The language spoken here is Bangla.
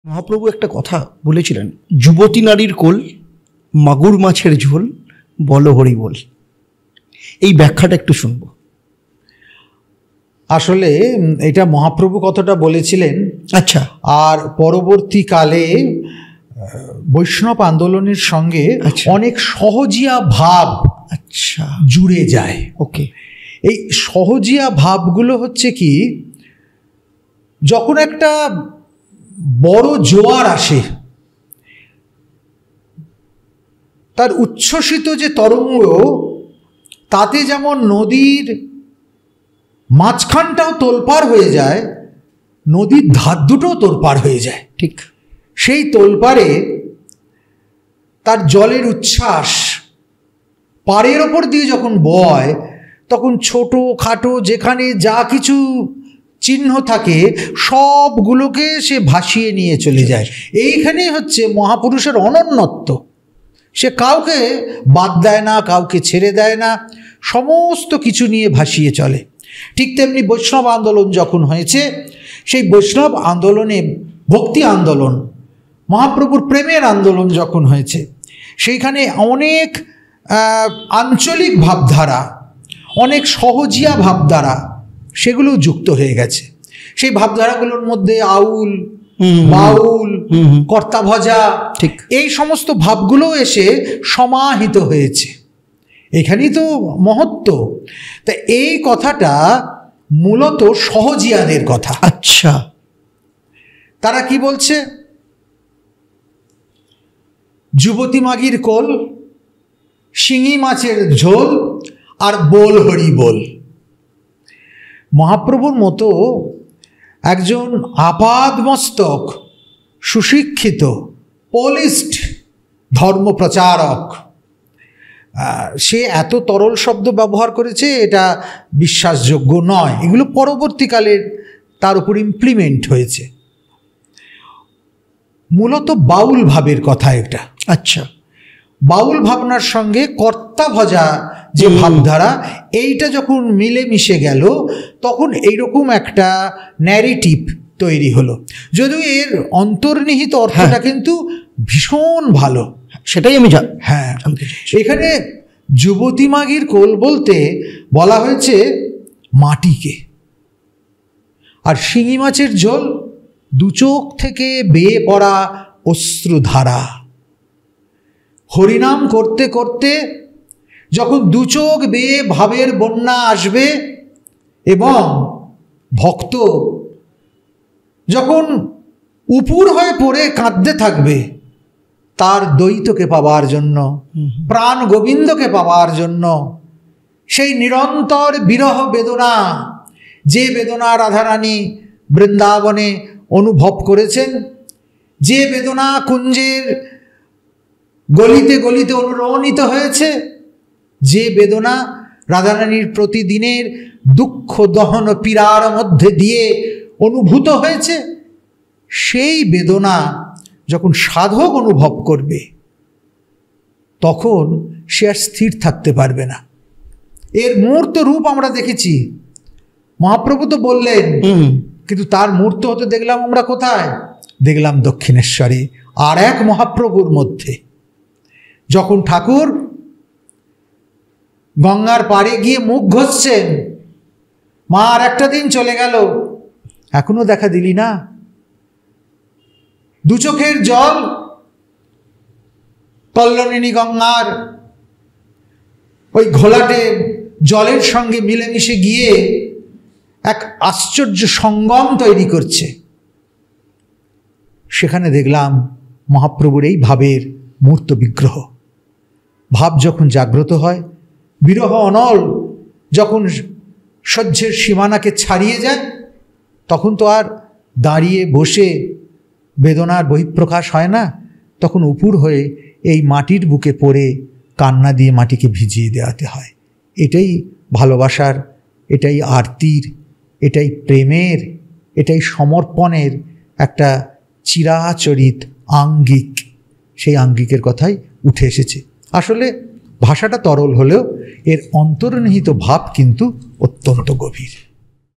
মহাপ্রভু একটা কথা বলেছিলেন, যুবতী নারীর কোল, মাগুর মাছের ঝোল, বল হরি বল। এই ব্যাখ্যাটা একটু শুনবো। আসলে এটা মহাপ্রভু কতটা বলেছিলেন, আচ্ছা, আর পরবর্তীকালে বৈষ্ণব আন্দোলনের সঙ্গে অনেক সহজিয়া ভাব আচ্ছা জুড়ে যায়। ওকে, এই সহজিয়া ভাবগুলো হচ্ছে কি, যখন একটা বড় জোয়ার আসে, তার উচ্ছ্বসিত যে তরঙ্গ, তাতে যেমন নদীর মাঝখানটাও তোলপাড় হয়ে যায়, নদীর ধার দুটোও তোলপাড় হয়ে যায়। ঠিক সেই তোলপাড়ে তার জলের উচ্ছ্বাস পাড়ের ওপর দিয়ে যখন বয়, তখন ছোট খাটো যেখানে যা কিছু চিহ্ন থাকে সবগুলোকে সে ভাসিয়ে নিয়ে চলে যায়। এইখানেই হচ্ছে মহাপুরুষের অনন্যত্ব। সে কাউকে বাদ দেয় না, কাউকে ছেড়ে দেয় না, সমস্ত কিছু নিয়ে ভাসিয়ে চলে। ঠিক তেমনি বৈষ্ণব আন্দোলন যখন হয়েছে, সেই বৈষ্ণব আন্দোলনে ভক্তি আন্দোলন, মহাপ্রভুর প্রেমের আন্দোলন যখন হয়েছে, সেইখানে অনেক আঞ্চলিক ভাবধারা, অনেক সহজিয়া ভাবধারা সেগুলো যুক্ত হয়ে গেছে। সেই ভাবধারাগুলোর মধ্যে আউল, বাউল, কর্তাভজা, ঠিক এই সমস্ত ভাবগুলো এসে সমাহিত হয়েছে। এখানেই তো মহত্ব। তা এই কথাটা মূলত সহজিয়াদের কথা। আচ্ছা, তারা কি বলছে? যুবতী মাগির কোল, শিঙি মাছের ঝোল, আর বল হরি বল। মহাপ্রভুর মতো একজন আপাদমস্তক সুশিক্ষিত পলিস্ট ধর্মপ্রচারক, সে এত তরল শব্দ ব্যবহার করেছে, এটা বিশ্বাসযোগ্য নয়। এগুলো পরবর্তীকালের তার উপর ইমপ্লিমেন্ট হয়েছে। মূলত বাউল ভাবের কথা এটা। আচ্ছা, বাউল ভাবনার সঙ্গে কর্তাভজা যে ভাবধারা, এইটা যখন মিলে মিশে গেল, তখন এইরকম একটা ন্যারেটিভ তৈরি হলো। যদিও এর অন্তর্নিহিত অর্থটা কিন্তু ভীষণ ভালো, সেটাই আমি হ্যাঁ। এখানে যুবতী মাগির কোল বলতে বলা হয়েছে মাটিকে, আর শিঙি মাছের ঝোল দু চোখ থেকে বেয়ে পড়া অশ্রুধারা। হরিনাম করতে করতে যখন দু চোখ বেয়ে ভাবের বন্যা আসবে, এবং ভক্ত যখন উপুর হয়ে পড়ে কাঁদতে থাকবে তার দ্বৈতকে পাওয়ার জন্য, প্রাণ গোবিন্দকে পাওয়ার জন্য, সেই নিরন্তর বিরহ বেদনা, যে বেদনা রাধারানী বৃন্দাবনে অনুভব করেছেন, যে বেদনা কুঞ্জের গলিতে গলিতে অনুরণিত হয়েছে, যে বেদনা রাধারানীর প্রতিদিনের দুঃখ দহন পীড়ার মধ্যে দিয়ে অনুভূত হয়েছে, সেই বেদনা যখন সাধক অনুভব করবে, তখন সে আর স্থির থাকতে পারবে না। এর মূর্ত রূপ আমরা দেখেছি, মহাপ্রভু তো বললেন, কিন্তু তার মূর্ত হতে দেখলাম আমরা কোথায়? দেখলাম দক্ষিণেশ্বরে আর এক মহাপ্রভুর মধ্যে। যখন ঠাকুর গঙ্গার পাড়ে গিয়ে মুখ ঘষছেন, মা আর একটা দিন চলে গেল, এখনো দেখা দিলি না। দু চোখের জল কল্যাণিনী গঙ্গার ওই ঘোলাটে জলের সঙ্গে মিলেমিশে গিয়ে এক আশ্চর্য সঙ্গম তৈরি করছে। সেখানে দেখলাম মহাপ্রভুর এই ভাবের মূর্ত বিগ্রহ। ভাব যখন জাগ্রত হয়, বিরহ অনল যখন সহ্যের সীমানাকে ছাড়িয়ে যায়, তখন তো আর দাঁড়িয়ে বসে বেদনার বহিঃপ্রকাশ হয় না, তখন উপুর হয়ে এই মাটির বুকে পড়ে কান্না দিয়ে মাটিকে ভিজিয়ে দেওয়াতে হয়। এটাই ভালোবাসার, এটাই আরতির, এটাই প্রেমের, এটাই সমর্পণের একটা চিরাচরিত আঙ্গিক। সেই আঙ্গিকের কথাই উঠে এসেছে। আসলে ভাষাটা তরল হলেও এর অন্তর্নিহিত ভাব কিন্তু অত্যন্ত গভীর।